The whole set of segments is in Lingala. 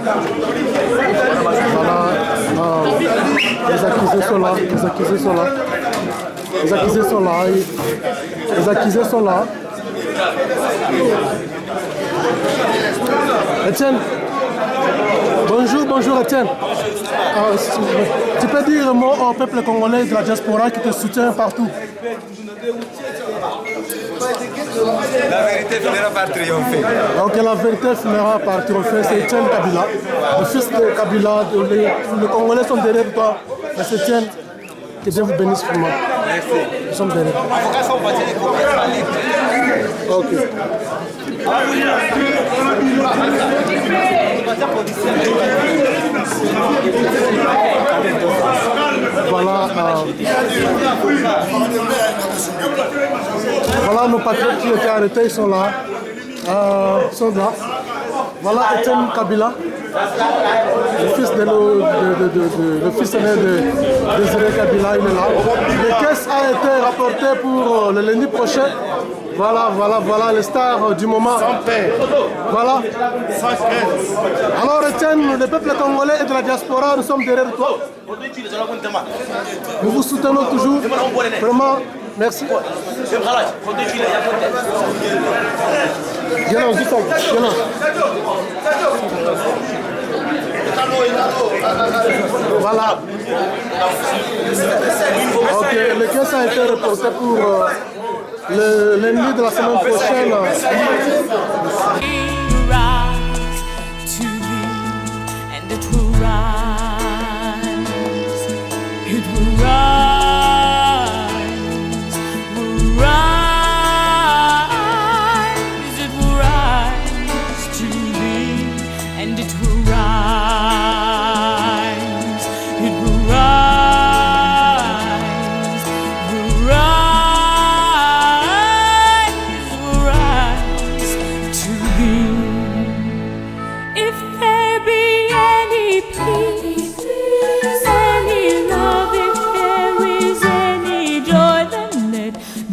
Les accusés sont là. Les accusés sont là. Les accusés sont là. Les accusés sont là. Etienne. Bonjour Etienne. Tu peux dire un mot au peuple congolais de la diaspora qui te soutient partout? La vérité finira par triompher. Donc la vérité finira par triompher. C'est Etienne Kabila, le fils de Kabila. Les Congolais sont derrière toi. Mais c'est Etienne. Que Dieu vous bénisse vraiment. Merci. Nous sommes derrière. Ok. Voilà, voilà nos patriotes qui étaient arrêtés, ils sont là. Voilà Etienne Kabila, le fils aîné de Désiré Kabila, il est là. Les caisses a été rapportées pour le lundi prochain. Voilà les stars du moment. Voilà. Alors Etienne, le peuple congolais et de la diaspora, nous sommes derrière toi. Nous vous soutenons toujours. Vraiment, merci. Voilà. Ok, le caisse a été reporté pour le lundi de la semaine prochaine.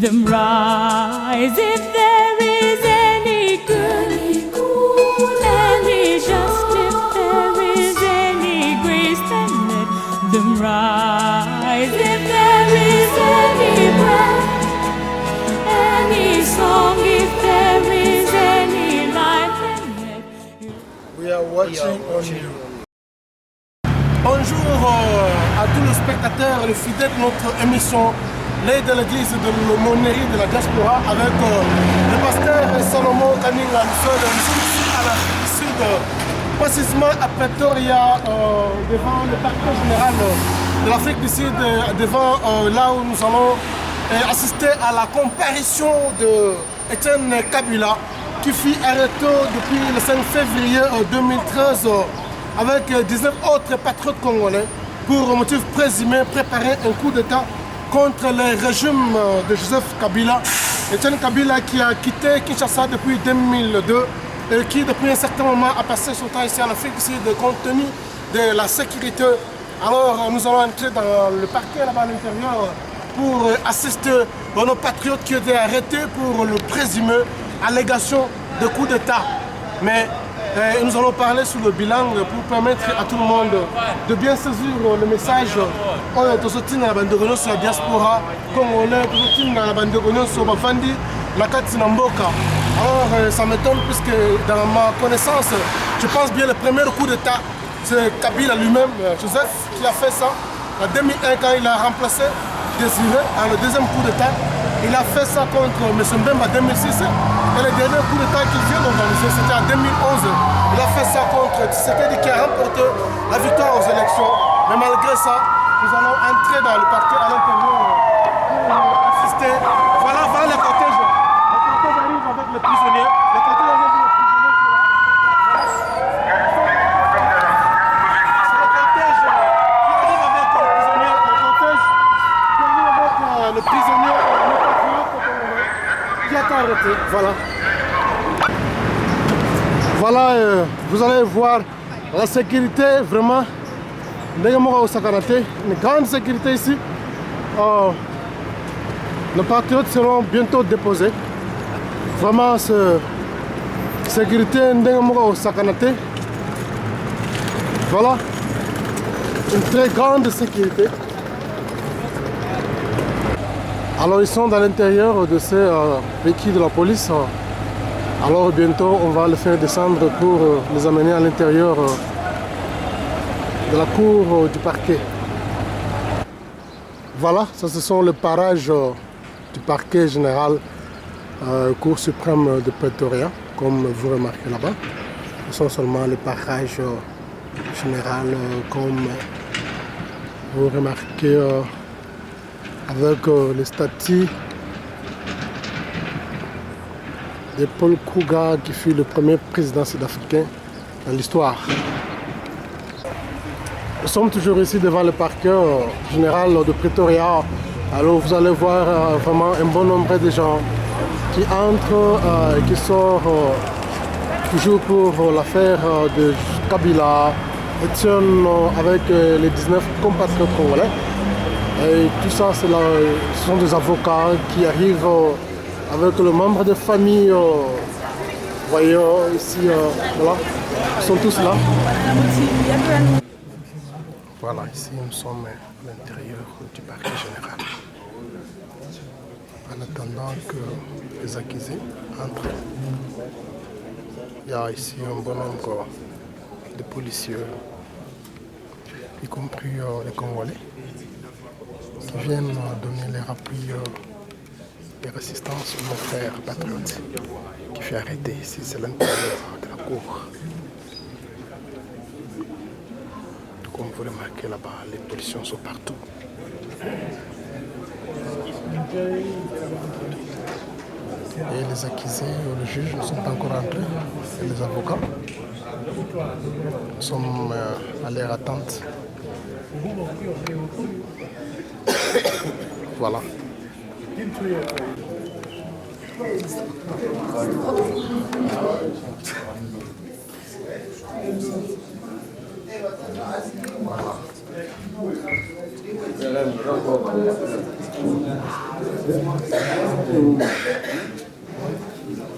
Them rise if there is any good, any just, if there is any grace, then let them rise. If there is any breath, any song, if there is any life, then let We are watching on you. Bonjour à tous les spectateurs et les fidèles de notre émission. L'aide de l'église de l'aumônerie de la diaspora avec le pasteur Salomon Kaninga. Nous sommes ici à l'Afrique du Sud, précisément à Pretoria, devant le parquet général de l'Afrique du Sud, devant là où nous allons assister à la comparution de Etienne Kabila qui fut arrêté depuis le 5 février 2013 avec 19 autres patriotes congolais pour motif présumé préparer un coup d'État contre le régime de Joseph Kabila. Etienne Kabila qui a quitté Kinshasa depuis 2002 et qui depuis un certain moment a passé son temps ici en Afrique du Sud compte tenu de la sécurité. Alors nous allons entrer dans le parquet là-bas à l'intérieur pour assister à nos patriotes qui étaient arrêtés pour le présumé allégation de coup d'État. Mais nous allons parler sur le bilan pour permettre à tout le monde de bien saisir le message. On est aussi dans la bande de sur la diaspora congolaise, aussi dans la bande de sur Bafandi, la Katinamboka. Alors ça m'étonne puisque dans ma connaissance, je pense bien le premier coup d'État, c'est Kabila lui-même, Joseph, qui a fait ça. En 2001, quand il a remplacé Désiré, le deuxième coup d'État, il a fait ça contre M. Mbemba en 2006. Et le dernier coup d'État qu'il vient d'organiser, c'était en 2011. Il a fait ça contre Tshisekedi qui a remporté la victoire aux élections. Mais malgré ça, nous allons entrer dans le parquet à l'intérieur pour assister. Voilà le cortège. Le cortège arrive avec les prisonniers. Le cortège arrive avec les prisonniers. C'est le cortège qui arrive avec les prisonniers. Le cortège qui arrive avec le prisonnier, le patriote qui a été arrêté. Voilà. Voilà, vous allez voir la sécurité vraiment. Une grande sécurité ici. Les patriotes seront bientôt déposés. Vraiment, sécurité au Sakanate. Voilà, une très grande sécurité. Alors ils sont dans l'intérieur de ces véhicules de la police. Alors bientôt on va les faire descendre pour les amener à l'intérieur de la cour du parquet. Voilà, ça ce sont les parages du parquet général Cour suprême de Pretoria, comme vous remarquez là-bas. Ce sont seulement les parages généraux comme vous remarquez avec les statues de Paul Kruger qui fut le premier président sud-africain dans l'histoire. Nous sommes toujours ici devant le parquet général de Pretoria. Alors vous allez voir vraiment un bon nombre de gens qui entrent et qui sortent toujours pour l'affaire de Kabila, Etienne avec les 19 compatriotes congolais. Et tout ça, ce sont des avocats qui arrivent avec le membre de famille. Vous voyez ici, voilà, ils sont tous là. Voilà, ici nous sommes à l'intérieur du parquet général. En attendant que les accusés entrent. Il y a ici un bon nombre de policiers, y compris les Congolais, qui viennent donner leur appui et résistance à nos frères patriotes qui fut arrêté ici, c'est l'intérieur de la cour. Comme vous remarquez là-bas, les policiers sont partout. Et les accusés, le juge ne sont pas encore entrés, et les avocats sont à leur attente. Voilà.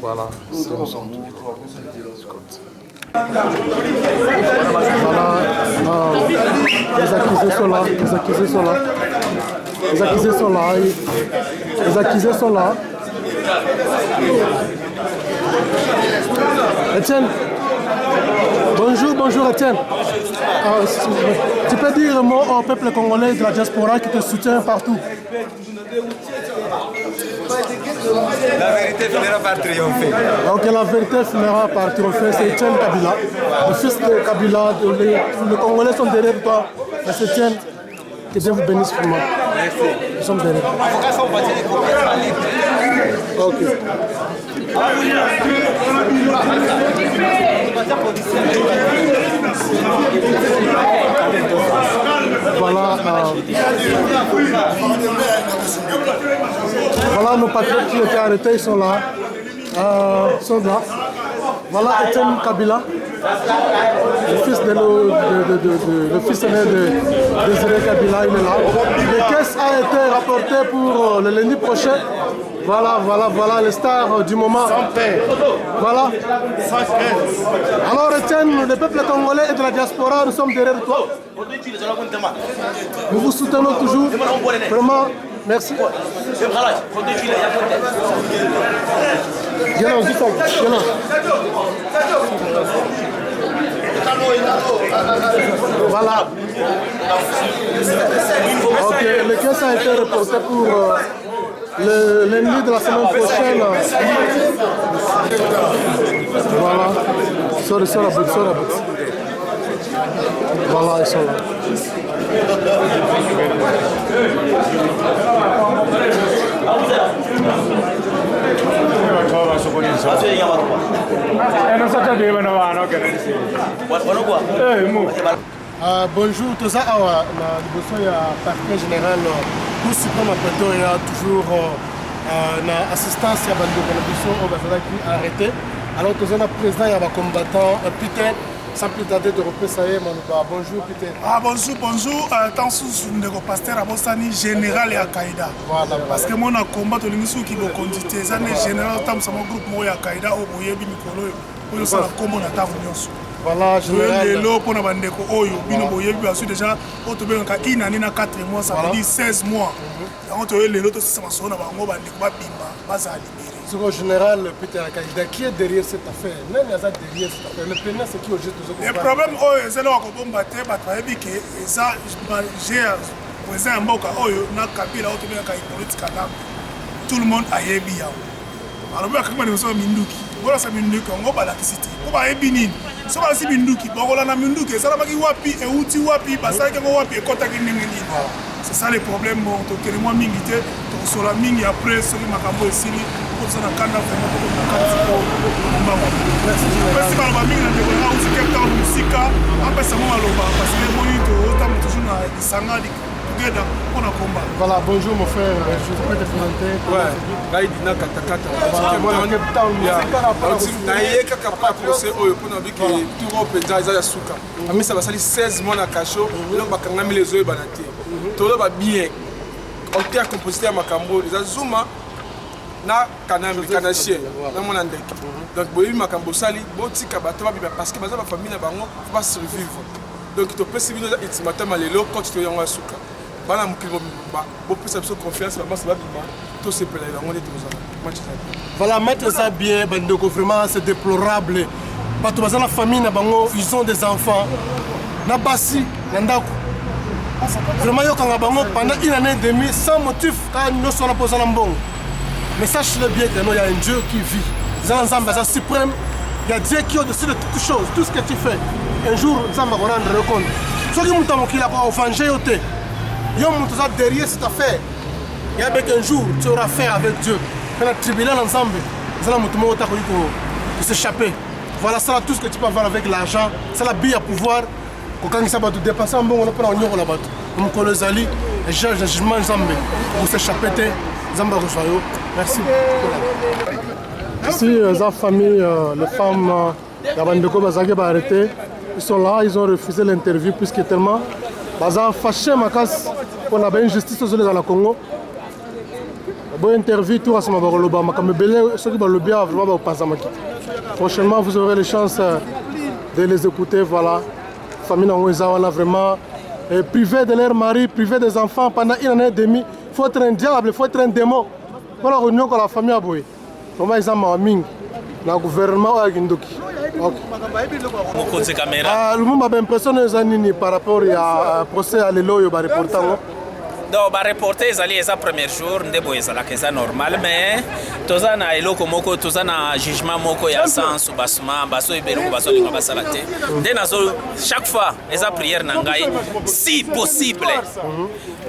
Voilà, c'est le son. Voilà, les accusés sont là, les accusés sont là. Les accusés sont là, les accusés sont là. Etienne, bonjour Etienne. Tu peux dire un mot au peuple congolais de la diaspora qui te soutient partout? La vérité finira par triompher. Donc la vérité finira par triompher, c'est Etienne Kabila, le fils de Kabila. Les Congolais sont derrière toi. Mais c'est Etienne, que Dieu vous bénisse vraiment. Merci. Nous sommes derrière. Ok. Voilà, voilà nos patriotes qui étaient arrêtés, ils sont là. Voilà Etienne Kabila, le fils aîné de Désiré Kabila, il est là. Les caisses a été rapportées pour le lundi prochain. Voilà les stars du moment. Voilà. Alors Etienne, le peuple congolais et de la diaspora, nous sommes derrière toi. Nous vous soutenons toujours. Vraiment, merci. Voilà. Ok, le caisse a été reporté pour le lundi de la semaine prochaine. Voilà. Sorry, voilà, ils sont là. Bonjour, tout ça, le parquet général Cour suprême à Pretoria, toujours en assistance à la qui a arrêté. Alors, tout le président et le combattant Peter, sans plus tarder de représailler, bonjour Peter. Bonjour, tant sous le pasteur Abosani, général et Al-Qaïda. Voilà. Parce que mon combat, le ministre qui va conduire, c'est général, tant que mon groupe, moi, Al-Qaïda, au Boyebi Mikolo, au Combo Nata Union. Voilà, général. lelo pour na bandeko oyo bino boyebi basu déjà otobengaka inani na 4 mois ça veut dire 16 mois yango toye lelo tosisa masolo na bango bandeko babimba bazala libéré. Sur le général Peter Akaïda, qui est derrière cette affaire? Même il y a derrière cette affaire. Le pénal, c'est qui au juste de le problème oyo eza eloko kobomba te bato bayebi ke eza gère président ya mboka oyo na kabila oyo tobengaka ipolitika ngambe tout le monde ayebi yango alobi akaki bandeko ya minduki bolasa minduki yango balakisi te po bayebi nini so balasi minduki bakolanda minduki esalamaki wapi euti wapi basalaki yango wapi ekɔtaki ndenge nini. C'est ça le problème, bon, tokele mwa mingi te tokosola mingi après soki makambo esili okozala na kanda vraiment tokopesi baloba mingi na ndeko na usi Cape Town mosika apesa mwa maloba parce que moni totamba toujours na lisanga together mpona komba. Voilà, bonjour mon frère, je peux te présenter. Ouais, Gaïdina Katakata. Naye kaka pa procès oyo mpona biki turo mpenza eza ya suka amisa basali 16 mois na kasho eloko bakangami les oyo bana te toloba bien auteur compositeur ya makambo eza Zuma na kanambi kanachien na mwana ndeke donc boyebi makambo osali botika bato babima parce que baza bafamille na bango fo basurvivre donc topesi bino eza ultimatum ya lelo koti to yango ya suka bana mokili mobimba bopesa biso confiance bamasa babima tosepela yango nde tozala match ezali. Voilà, mettre ça bien, bandeko, vraiment c'est déplorable. Bato baza na famille na bango, ils ont des enfants. Na basi, na ndako. Vraiment yokanga bango pendant une année et demie sans motif quand nous sommes posés en bon. Mais sache-le bien qu'il y a un Dieu qui vit. Zanzamba, c'est suprême. Il y a Dieu qui est au-dessus de toutes choses, tout ce que tu fais. Un jour, Zamba va rendre compte. Ce qui m'a dit, il a pas offensé, il y a derrière cette affaire. Il y a un jour, tu auras affaire avec Dieu. Quand le tribunal ensemble, ils ont s'échapper. Voilà, ça tout ce que tu peux avoir avec l'argent. C'est la bille à pouvoir. Quand ils savent dépenser un bon, on peut en avoir là-bas. Comme Kolozali, et Georges de jugement Zambé. Pour s'échapper, Zamba Rosario. Merci. Ici, la famille, les femmes, Yabandeko Bazagé va arrêter. Ils sont là, ils ont refusé l'interview puisque tellement. Baza fâché ma casse pour la injustice aux dans le Congo. Bonne interview, tout à ce moment-là, ceux qui vont le bien, vraiment, prochainement, vous aurez la chance de les écouter. Voilà, la famille Nangouizawana, vraiment, privée de leur mari, privée des enfants pendant une année et demie. Il faut être un diable, il faut être un démon. Voilà, réunion que la famille a boué. Comment ils ont mis le gouvernement à Gindoki. Le monde m'a impressionné par rapport au procès à l'élo et au reportage. Donc, ba reporter ezali eza premier jour ndebo ezalaka eza normal mais toza na eloko moko toza na jugement moko ya sens basuma baso ebeloko basolinga basala te nde nazo chaque fois eza prière na ngai si possible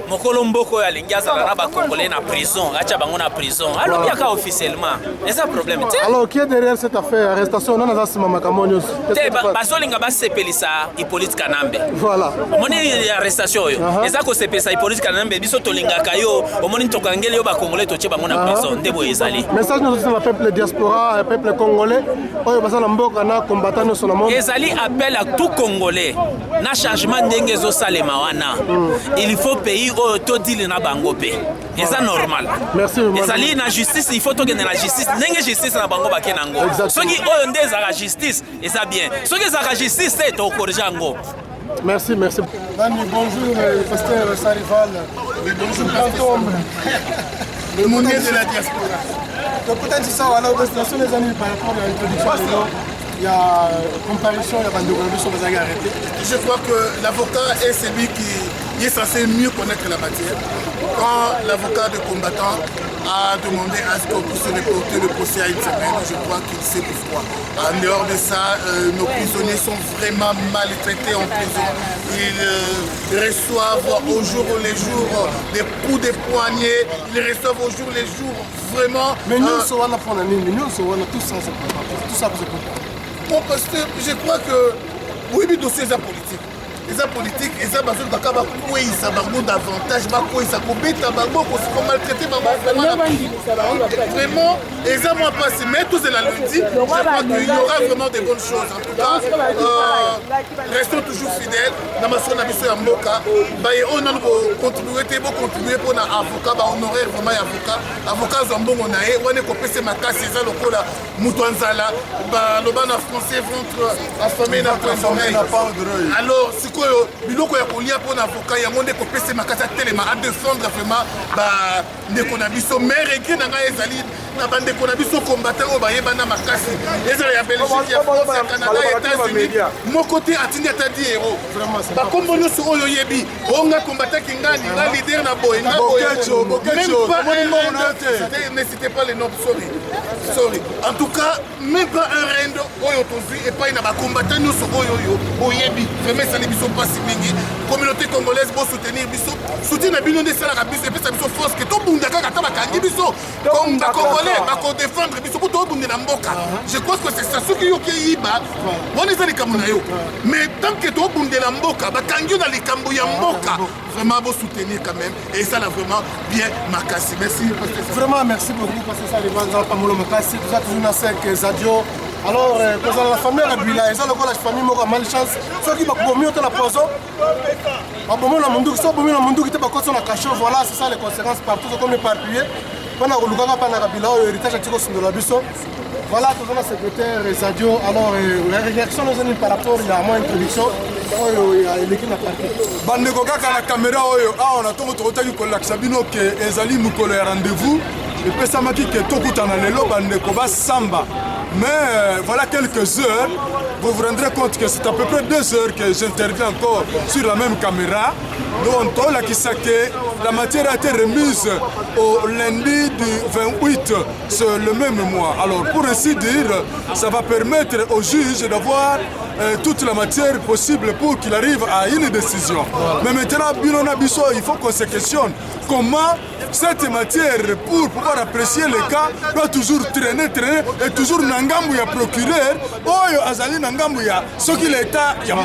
mokolo mboko ya lingi azala na bakongolais na prison acha bango na prison alobi aka officiellement eza problème te. Alors qui est derrière cette affaire arrestation on a sima makambo nyonso te basolinga basepelisa Hippolyte Kanambe. Voilà omoni arrestation oyo eza kosepelisa Hippolyte Kanambe biso tolingaka yo omoni tokangeli yo bakongolais totie bango na prison nde boye ezali message nous na peuple diaspora peuple congolais oyo bazana mboka na combattant nyonso na monde ezali appel à tout congolais na changement ndenge ezosalema wana il faut pays oyo todili na bango pe eza normal. Merci ezali na justice il faut tokende na justice ndenge justice na bango bake nango soki oyo nde ezaka justice eza bien soki ezaka justice te tokorige yango. Merci, merci. Bonjour, pasteur Sarival. Bonjour, Canton. Le monnaie de la diaspora. Donc, peut-être ça, alors, destination les amis, par rapport à l'introduction, il y a comparution, il y a Bandegolo sur les arrêtés. Je crois que l'avocat est celui qui est censé mieux connaître la matière. Quand l'avocat de combattant a demandé à ce qu'on puisse reporter le procès à une semaine, je crois qu'il sait pourquoi. En dehors de ça, nos prisonniers sont vraiment maltraités en prison. Ils reçoivent au jour les jours des coups de poignets, ils reçoivent au jour les jours vraiment... Mais nous, on a tout ça, tout ça, bon, parce que je crois que oui, le dossier est politique. eza politique eza bazoki kaka bakweyisa bango davantage bakweyisa kobeta bango komaltraite bango vraiment eza mwa mpasi mais tozela lundi je crois qu'il y aura vraiment de bonnes choses en tout cas restons toujours fidèles na masolo na biso ya mboka baye oyo nanu bocontribue te bocontribue mpona avocat bahonoraire vraiment ya avocat azwa mbongo na ye wana ekopesa makasi eza lokola moto ya nzala baloba na français ventre affamé na point d'oreille alors sikoyo biloko ya kolia mpona avocat yango nde ekopesa makasi atelema adefendre vraiment bandeko na biso mais regret na ngai ezali na bandeko na biso combattant oyo bayebana makasi ezala ya belgique ya france ya canada ya états-unis moko te atindi ata 10 euro bakombo nyonso oyo oyebi onga combattaki ngani nga leader na boye nga ne citez pas les noms sorry en tout cas même pas un rendo oyo tozwi epai na bacombattant nyonso oyo boyebi vraiment esali biso mpasi mingi communauté congolaise bosoutenir biso soutien na bino nde esalaka biso epesa biso force ke tobunda kaka ata bakangi biso bacongolais bakodefendre biso po tobundela mboka je crois que c'est ça soki yoki eyiba wana eza likambo na yo mais tant que tobundela mboka bakangi yo na likambo ya mboka vraiment bosoutenir quand même et ça là vraiment bien makasi merci vraiment merci beaucoup parce que ça les pamolo makasi tout ça toujours na 5 zadio alors kozala la famille ya bila eza lokola famille moko ya malchance soki bakobomi oto na poison babomi na munduki so bomi na munduki te bakoti na cachot voilà c'est ça les conséquences partout comme éparpillé mpona kolukaka mpa na kabila oyo héritage atiki kosundola biso voilà toza na secrétaire zadio alors réaction ozani par rapport ya mwa introduction oyo eleki na parti bandeko kaka na caméra oyo awa na ntongo tokotaki kolakisa bino ke ezali mokolo ya rendez-vous epesamaki ke tokutana lelo bandeko basamba mais voilà quelques heures vous vous rendrez compte que c'est à peu près 2 heures que j'interviens encore sur la même caméra donc tolakisa ke la matière a été remise au lundi du 28 c'est le même mois alors pour ainsi dire ça va permettre au juge d'avoir toute la matière possible pour qu'il arrive à une décision. Mais maintenant, Bilona Bisso, il faut qu'on se questionne comment cette matière, pour pouvoir apprécier les cas, doit toujours traîner et toujours Nangambu ya procureur, Oyo Azali Nangambu ya ce qu'il est il y a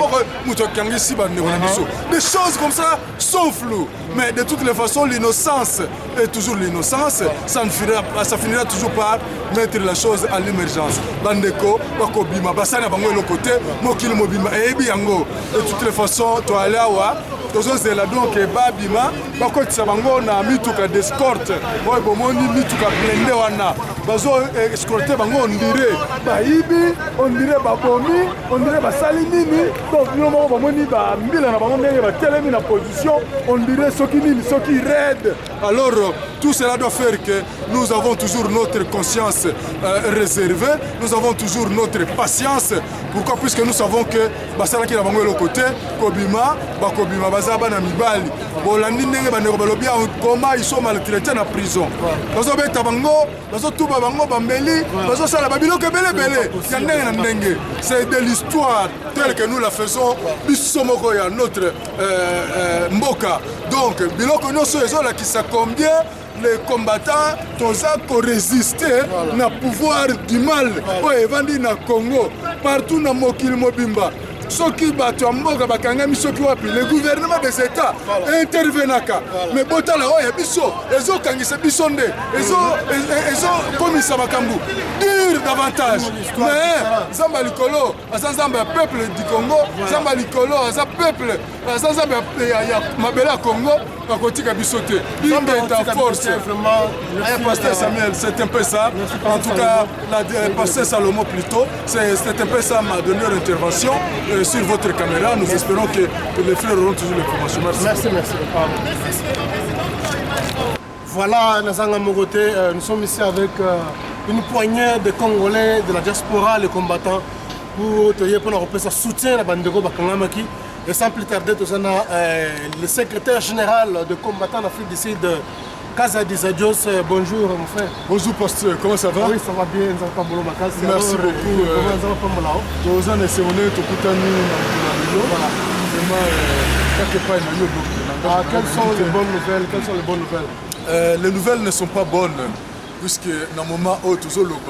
des choses comme ça sont floues. Mais de toutes les façons, l'innocence est toujours l'innocence. Ça finira toujours par mettre la chose à l'émergence. Bandeko, Bakobima, Basana Bango le côté, Mokil Mobima, Ebi Yango. De toutes les façons, toi là, c'est là donc Babima, Bakot Sabango, na mituka d'escorte, Boy Bomoni, mituka blende wana. Bazo escorté Bango, on dirait Baibi, on dirait Babomi, on dirait Basalinini. Donc, nous avons Bomoni, Bamila, Telemi, la position, on dirait ce qui raide. Alors, tout cela doit faire que nous avons toujours notre conscience réservée, nous avons toujours notre patience. Pourquoi? Puisque nous savons que Basala qui est le côté, Kobima, Bakobima, Bazaba, Namibali, Bolandi, Balobia, comment ils sont maltraités en prison. Bazo Betabango, Bazo Touba Bango, Bambeli, Bazo Salababilo, Kebele, c'est de l'histoire telle que nous la faisons, Bissomokoya, notre Mboka. Donc, Biloko Noso Ezola qui sait combien les combattants ont résisté na pouvoir du mal au Evandi na Congo partout na Mokil Mobimba soki bato ya mboka bakangami soki wapi le gouvernement des états intervenaka mais botala oyo biso ezokangisa biso nde ezokomisa makambo dire davantage mais nzambe likolo aza nzambe ya peuple du Congo nzambe likolo aza peuple aza nzambe ya mabele ya Congo bakotika biso te nzambe ta force pasteur Samuel c'est un peu ça en tout cas pasteur Salomon plutôt c'est un peu ça ma dernière intervention sur votre caméra. Nous espérons que les frères auront toujours l'information. Merci. Merci. Voilà, nous sommes ici avec une poignée de Congolais de la diaspora, les combattants, pour te soutien à Bandego Bakangamaki. Et sans plus tarder, le secrétaire général de combattants d'Afrique du Sud, Kaza Dizadios. Bonjour mon frère. Bonjour pasteur, comment ça va? Oui, ça va bien. Merci beaucoup. Quelles sont les bonnes nouvelles? Les nouvelles ne sont pas bonnes, puisque dans le moment où tout le monde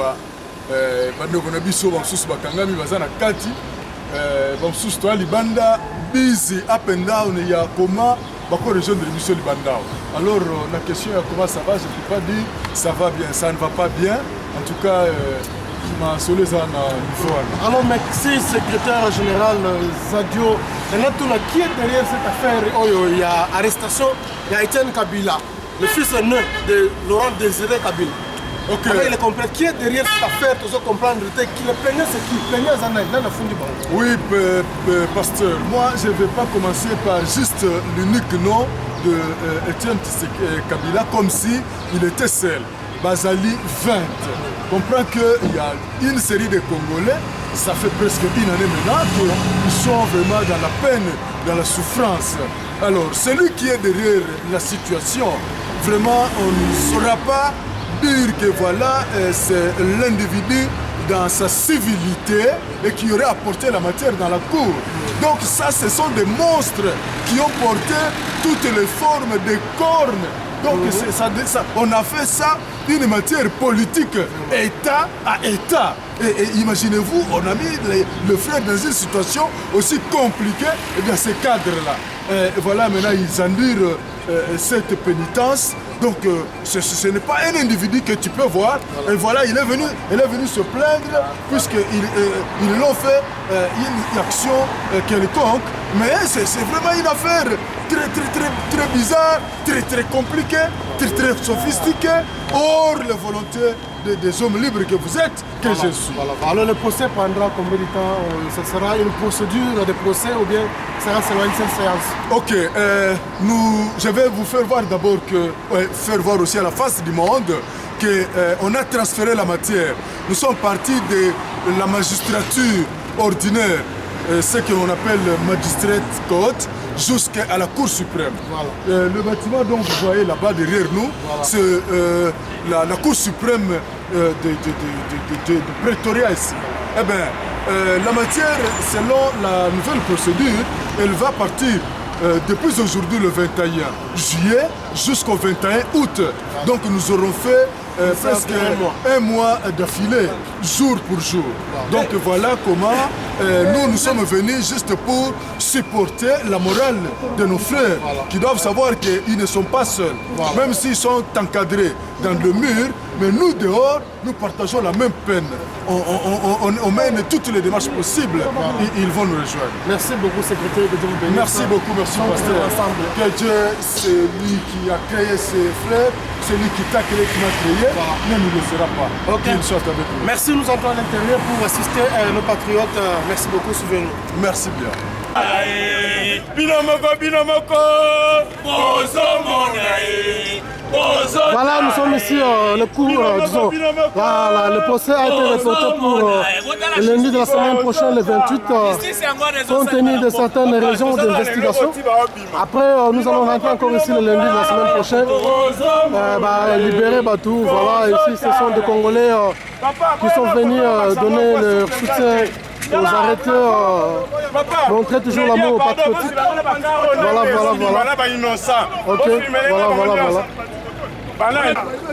bandeko na biso basusu bakangami baza na kati bamosusu toya libanda busy up and down ya comment bakorejoindre biso libanda awa. Alors la question ya comment ça va, je ne peux pas dire ça va bien, ça ne va pas bien. En tout cas masolo eza na niveau wana. Alors merci secrétaire général Zadio. Maintenant qui est derrière cette affaire? Il y a arrestation, il y a Etienne Kabila, le fils aîné de Laurent Désiré Kabila. Ok. Alors, il est complet. Qui est derrière cette affaire? Tu dois comprendre qui le plaignant, c'est qui? Le plaignant, c'est un fond du banc. Oui, pasteur, moi je ne vais pas commencer par juste l'unique nom de Etienne Kabila comme si il était seul. Bazali 20. Comprends qu'il y a une série de Congolais, ça fait presque une année maintenant qu'ils sont vraiment dans la peine, dans la souffrance. Alors, celui qui est derrière la situation, vraiment, on ne saura pas dire que voilà, c'est l'individu dans sa civilité et qui aurait apporté la matière dans la cour. Donc ça, ce sont des monstres qui ont porté toutes les formes des cornes. Donc on a fait ça d'une matière politique, État à État. Et imaginez-vous, on a mis le frère dans une situation aussi compliquée, et bien ces cadres-là. Voilà, maintenant ils endurent cette pénitence. Donc ce n'est pas un individu que tu peux voir. Et voilà, il est venu se plaindre puisqu'ils l'ont fait une action quelconque. Mais c'est vraiment une affaire très bizarre, très compliquée, très sophistiquée, hors la volonté des hommes libres que vous êtes, que je suis. Voilà. Alors le procès prendra combien de temps? Ce sera une procédure de procès ou bien sera seulement une seule séance? Ok, je vais vous faire voir d'abord faire voir aussi à la face du monde qu'on a transféré la matière. Nous sommes partis de la magistrature ordinaire, ce qu'on appelle magistrate court, jusqu'à la Cour suprême. Voilà. Le bâtiment dont vous voyez là-bas derrière nous, voilà, c'est la Cour suprême de Pretoria ici. Eh bien, la matière, selon la nouvelle procédure, elle va partir depuis aujourd'hui le 21 juillet jusqu'au 21 août. Voilà. Donc nous aurons fait presque un mois d'affilée, jour pour jour. Donc voilà comment nous sommes venus juste pour supporter la morale de nos frères qui doivent savoir qu'ils ne sont pas seuls. Même s'ils sont encadrés dans le mur, mais nous dehors, nous partageons la même peine. On mène toutes les démarches possibles et ils vont nous rejoindre. Merci beaucoup, secrétaire de Dieu. Merci beaucoup, merci pasteur. Que Dieu, c'est lui qui a créé ses frères, c'est lui qui t'a créé, qui m'a créé, ne nous laissera pas. Okay. Qu'il soit avec nous. Merci, nous entrons à l'intérieur pour assister à nos patriotes. Merci beaucoup, suivez-nous. Merci bien. Voilà, nous sommes ici, le cours, disons, voilà, le procès a été reporté pour le lundi de la semaine prochaine, le 28, compte tenu de certaines raisons d'investigation. Après, nous allons rentrer encore ici le lundi de la semaine prochaine, libérer Batou. Voilà, ici, ce sont des Congolais qui sont venus donner leur soutien aux arrêteurs, montrer toujours l'amour patriotique. Voilà. Ok, voilà.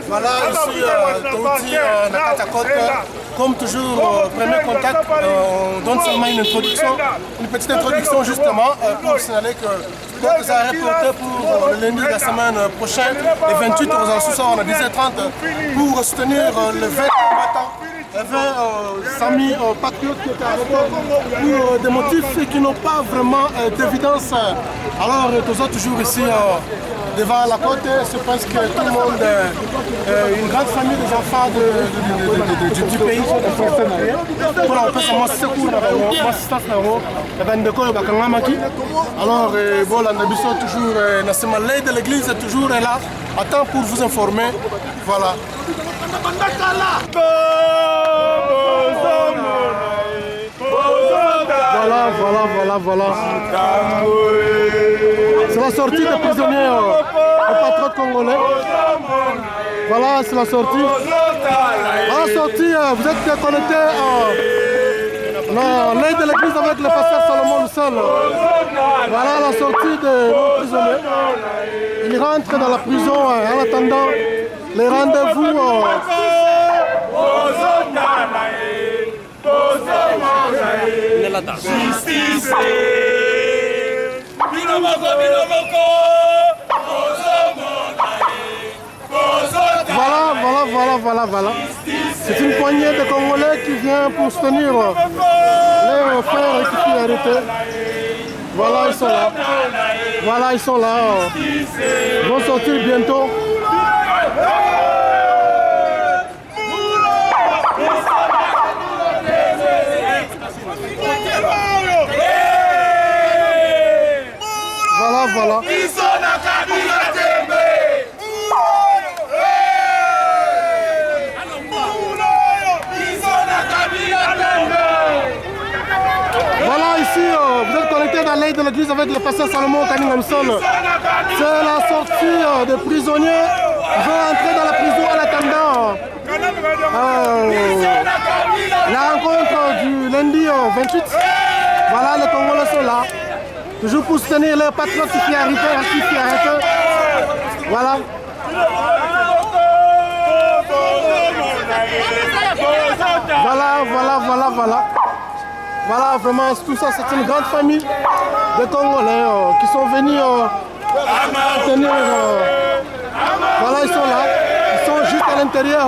Voilà, ici, Touti, Nakatakot, comme toujours, premier contact, on donne seulement une petite introduction justement pour signaler que donc, ça a reporté pour le lundi de la semaine prochaine, le 28 aux soir à 10h30, pour soutenir le 20 combattants. 20 amis patriotes qui étaient arrêtés pour des motifs qui n'ont pas vraiment d'évidence. Alors, nous sommes toujours ici devant la côte. Je pense que tout le monde, une grande famille des enfants du pays sont pour alors, bon, la Nabiso toujours, l'aide de l'église est toujours là, attend pour vous informer. Voilà. Voilà. C'est la sortie des prisonniers des patriotes congolais. Voilà, c'est la sortie. À la sortie, vous êtes connectés à l'aide de l'église avec le pasteur Salomon Loussel. Voilà la sortie des prisonniers. Ils rentrent dans la prison en attendant les rendez-vous. Salata. Voilà. C'est une poignée de Congolais qui vient pour soutenir les frères qui sont arrêtés. Voilà, ils sont là. Ils vont sortir bientôt. Voilà. Voilà, ici, vous êtes connecté dans l'aide de l'église avec le pasteur Salomon Kaningamson. C'est la sortie des prisonniers. Ils vont entrer dans la prison en attendant la rencontre du lundi 28. Voilà, les Congolais sont là. Toujours pour soutenir leur patriote qui est arrêté. Voilà. Voilà, vraiment, tout ça, c'est une grande famille de Congolais qui sont venus soutenir. Voilà, ils sont là. Ils sont juste à l'intérieur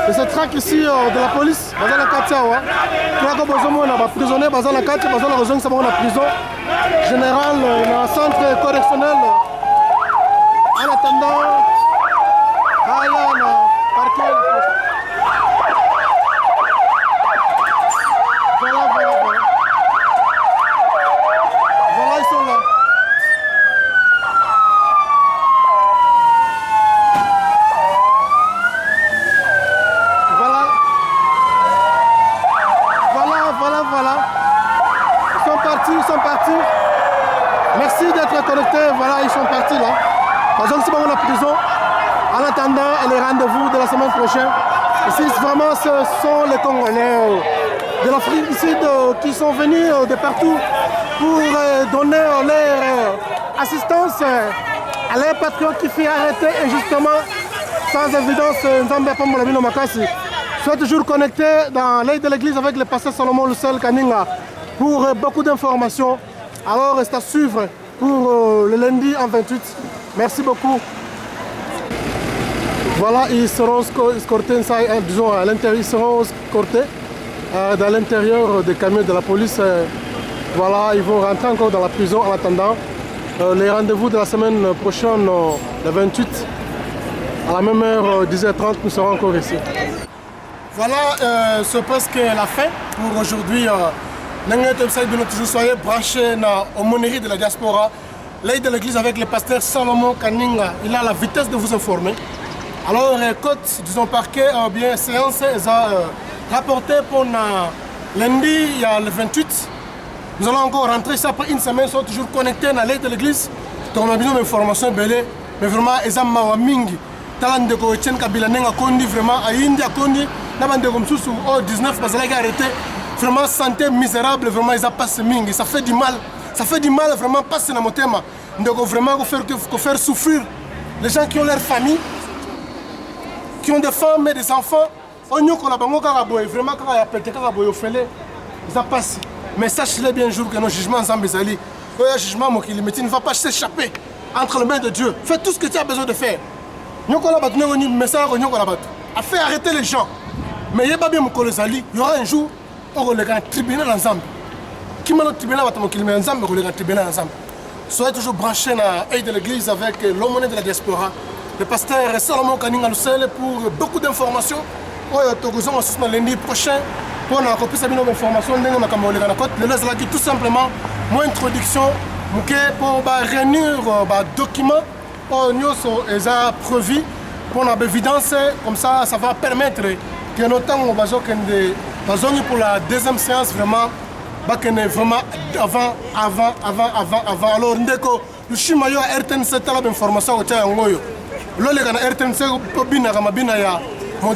de ce track ici de la police. Dans la Katiawa. Qui a besoin de prisonniers, dans la Katiawa, dans la région, c'est la prison générale, dans le centre correctionnel. En attendant, parquet. Voilà, ils sont là. Voilà. Ils sont partis. Merci d'être connectés. Voilà, ils sont partis là. Par exemple, c'est bon la prison. En attendant les rendez-vous de la semaine prochaine. Ici, vraiment, ce sont les Congolais de l'Afrique du Sud qui sont venus de partout pour donner leur assistance à leurs patriotes qui furent arrêtés injustement, sans évidence. Nzambe Pambola Bino Makasi. Sois toujours connecté dans l'aide de l'église avec le pasteur Salomon Lucel Kaninga pour beaucoup d'informations. Alors, reste à suivre pour le lundi en 28. Merci beaucoup. Voilà, ils seront escortés, disons, à l'intérieur, ils seront escortés dans l'intérieur des camions de la police. Voilà, ils vont rentrer encore dans la prison en attendant les rendez-vous de la semaine prochaine, le 28. À la même heure, 10h30, nous serons encore ici. Voilà, c'est presque la fin pour aujourd'hui. Toujours soyez branchés dans l'aumônerie de la diaspora, l'aide de l'église avec le pasteur Salomon Kaninga. Il a la vitesse de vous informer. Alors, côte, disons, parquet, bien, séance, rapporté pour lundi, il y a le 28. Nous allons encore rentrer ça après une semaine, sont toujours connectés dans l'aide de l'église. Donc, on a besoin d'informations belées, mais vraiment, ils ont mingi. Talan de Koetchen Kabila Nenga Kondi, vraiment, à India Kondi, Naban de Gomsous, au 19, parce qu'il a arrêté. Vraiment, santé misérable, vraiment, ils ont passé mingi. Ça fait du mal, vraiment, passer dans mon thème. Donc, vraiment, faire souffrir les gens qui ont leur famille, qui ont des femmes et des enfants. Vraiment, quand il y a pété, quand il y a fait, ça passe. Mais sachez-le bien un jour que nos jugements sont bezali. Le jugement ne va pas s'échapper entre les mains de Dieu. Fais tout ce que tu as besoin de faire. A fait arrêter les gens. Mais il y a pas bien mon il y aura un jour où on va tribunal ensemble. Qui m'a le tribunal ensemble, on va tribunal ensemble. Soyez toujours branchés dans l'aide de l'église avec l'aumônier de la diaspora, le pasteur Salomon Kaninga Lucel pour beaucoup d'informations. On va lundi prochain pour la copie de nos informations. Le tout simplement, mon introduction pour réunir des documents pour nous prévu pour la évidence. Comme ça, ça va permettre que nous avons pour la deuxième séance vraiment avant. Alors, le chimayo RTNC tala information au Tchayangoyo. Le RTNC bina kama bina ya mon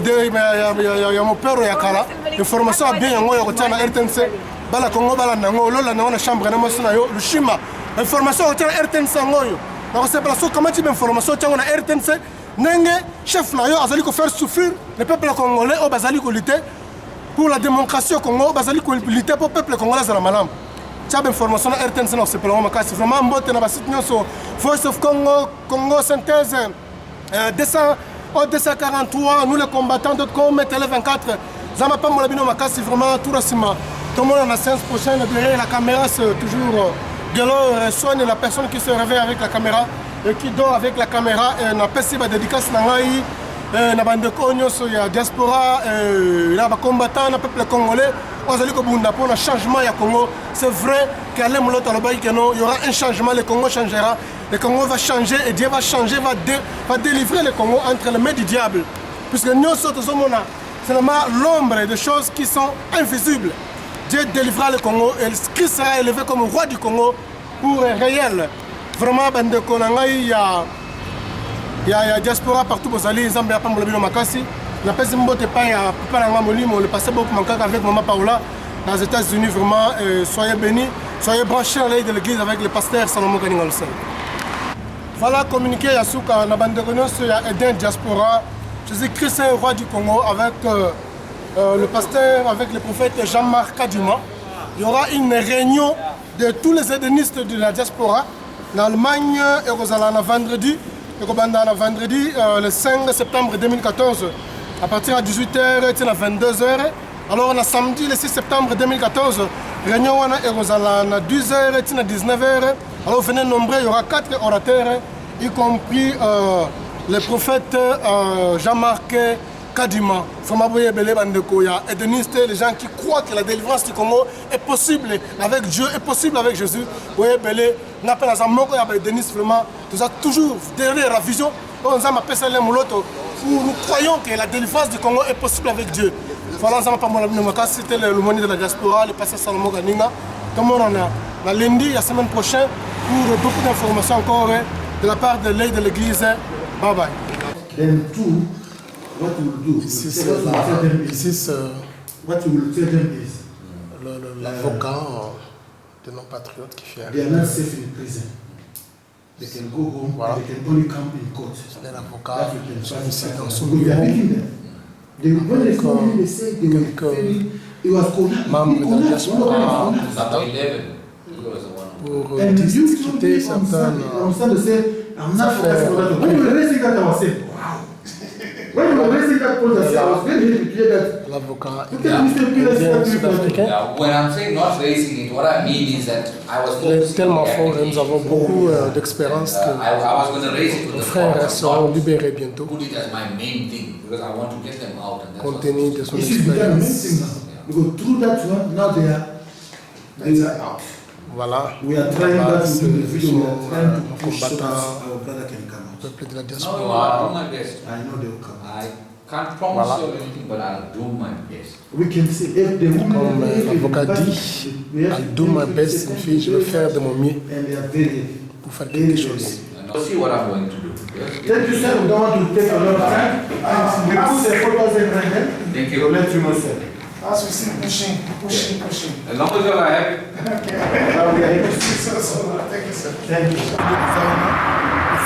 père ya kala information bien yangoyo au Tchana RTNC bala Congo bala nango lola na chambre na mosina yo le chima information au Tchana RTNC ngoyo. Donc c'est parce que comment tu information Tchana na RTNC nenge chef na yo azali ko faire souffrir le peuple congolais au bazali ko lutter pour la démocratie au Congo, bazali ko lutter pour peuple congolais à la malam. Tu as information na RTNC na sepelo makasi vraiment mbote na basite nyonso Voice of Congo, Congo Synthèse 243 nous les combattants.com Télé24 Zama pas mon labino makasi vraiment tout rasima. Tout le monde en a séance prochaine derrière la caméra c'est toujours Gelo soigne la personne qui se réveille avec la caméra et qui dort avec la caméra et na pesi ba dédicace na ngai na bandeko nyonso ya diaspora na ba combattant na peuple congolais ozali ko bunda pour le changement ya Congo. C'est vrai qu'Alain Moloto Alobai que non, il y aura un changement, le Congo changera, le Congo va changer et Dieu va changer, va délivrer le Congo entre les mains du diable. Puisque nous sommes c'est seulement l'ombre des choses qui sont invisibles. Dieu délivrera le Congo et Christ sera élevé comme roi du Congo pour réel. Vraiment, bandeko nangai il y a diaspora partout aux alliés, Zambia pas mon makasi. La paix mbote pas ya papa nanga molimo le passé beaucoup manquant avec maman Paola dans les États-Unis vraiment soyez bénis, soyez branchés à l'œil de l'église avec le pasteur Salomon Kaningolsen. Voilà communiqué à Souka na bandeko nyonso ya Eden diaspora. Jésus-Christ est roi du Congo avec le pasteur, avec le prophète Jean-Marc Kadima. Il y aura une réunion de tous les édenistes de la diaspora. L'Allemagne et Rosalana vendredi, le 5 septembre 2014, à partir de 18h et à 22h. Alors on a samedi le 6 septembre 2014, réunion et Rosalana 10h et à 19h. Alors venez nombreux, il y aura 4 orateurs, y compris le prophète Jean-Marc Kadima, les gens qui croient que la délivrance du Congo est possible avec Dieu, est possible avec Jésus. Nous toujours derrière la vision, nous croyons que la délivrance du Congo est possible avec Dieu. Voilà, c'était le moni de la diaspora, le pasteur Salomon Ganina. Comme on a lundi, la semaine prochaine, pour beaucoup d'informations encore de la part de l'œil de l'église. Bye bye. What you will do, what you will tell them is l'avocat de nos patriotes qui fait. They are not safe in prison. They can go home. Voilà. They can only come in court. L'avocat ici dans son bureau. membres de la diaspora pour discuter certaines affaires. L'avocat sud-africain. Il est tellement fort et nous avons beaucoup d'expérience que nos frères seront libérés bientôt. Compte tenu de son expérience. Voilà, le peuple de la diaspora. Voilà. Comme l'avocat dit, I'll do my best, je vais faire de mon mieux pour faire quelque chose. See what I'm going to do. Thank you, sir. We don't want to take a lot of time. We put the photos in right there. Thank you. We'll let you know, sir. As we see pushing. As long as you're happy. Okay. Now we are here. Thank you, sir. Thank you.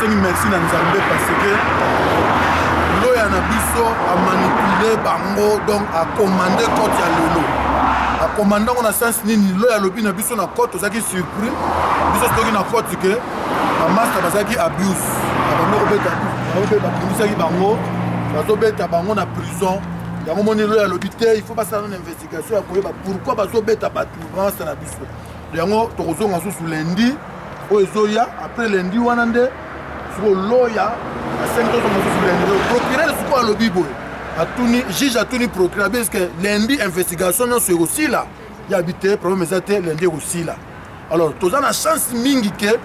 Merci na Nzambe parce que loya na biso a manipuler bango donc a commander côté ya lelo. A commander on a sens nini loya lobi na biso na côté ozaki surpris. Biso stoki na côté que ba master bazaki abuse. Bango obeta bakindisaki bango bazobeta bango na prison. Yango moni loya lobi te il faut pas faire une investigation ya koyeba pourquoi bazobeta bato master na biso. Yango tokozonga sous lundi ozoya après lundi wana nde sur loya a 5 ans le procureur siko alobi boy atuni juge atuni procureur parce que lundi investigation non sur aussi là il y a habité problème exacté lundi aussi là alors tous on a chance mingi que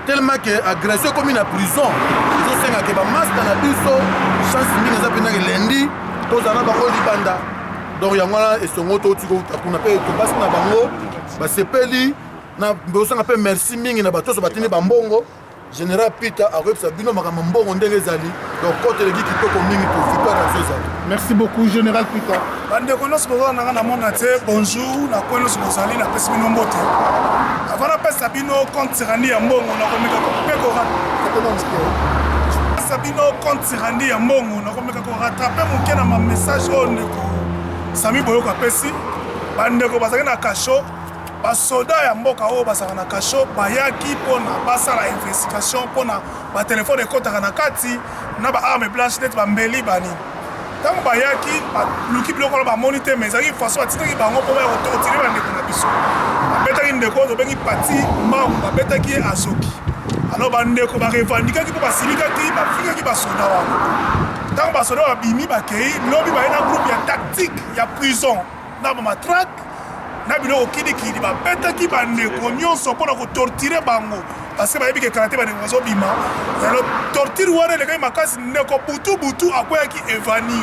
tellement que agression comme une prison ils ont senga que ba master na biso chance mingi za pena lundi tous on a ba libanda donc yango na esongo to tiko kuna pe to basi na bango ba sepeli na bosanga pe merci mingi na bato so batini bambongo général Peter a repris Sabino Makamambongo ndenge ezali donc côté le qui kitoko mingi pour victoire na ça. Merci beaucoup général Peter. Bande konos bozo na na mona te bonjour na konos bozali na pesi bino mbote. Avana pesa bino compte tirani ya mbongo na komeka ko peko rat. Sabino compte tirani ya mbongo na komeka ko rattraper mon kena ma message on ko Sami Boyoko apesi bandeko bazalaki na kasho basoda ya mboka oyo bazalaka na kasho bayaki mpona basala investigation mpona batelefone ekotaka na kati na baarme blanche neti bambeli banini ntango bayaki baluki biloko wana bamoni te mais ezalaki façon batindaki bango mpo baotire bandeko na biso babetaki ndeko oyo tobengi pati mbangu babetaki ye azoki alors bandeko barevandikaki mpo basilikaki bafikaki basoda wana ntango basoda babimi bakei lobi baye na groupe ya tactique ya prison na bamatrake na biloko kidikidi babetaki bandeko nyonso mpona kotortire bango parce que bayebi ke karate bandeko bazobima yalo tortire wana elekaki makasi ndeko butu akweyaki evani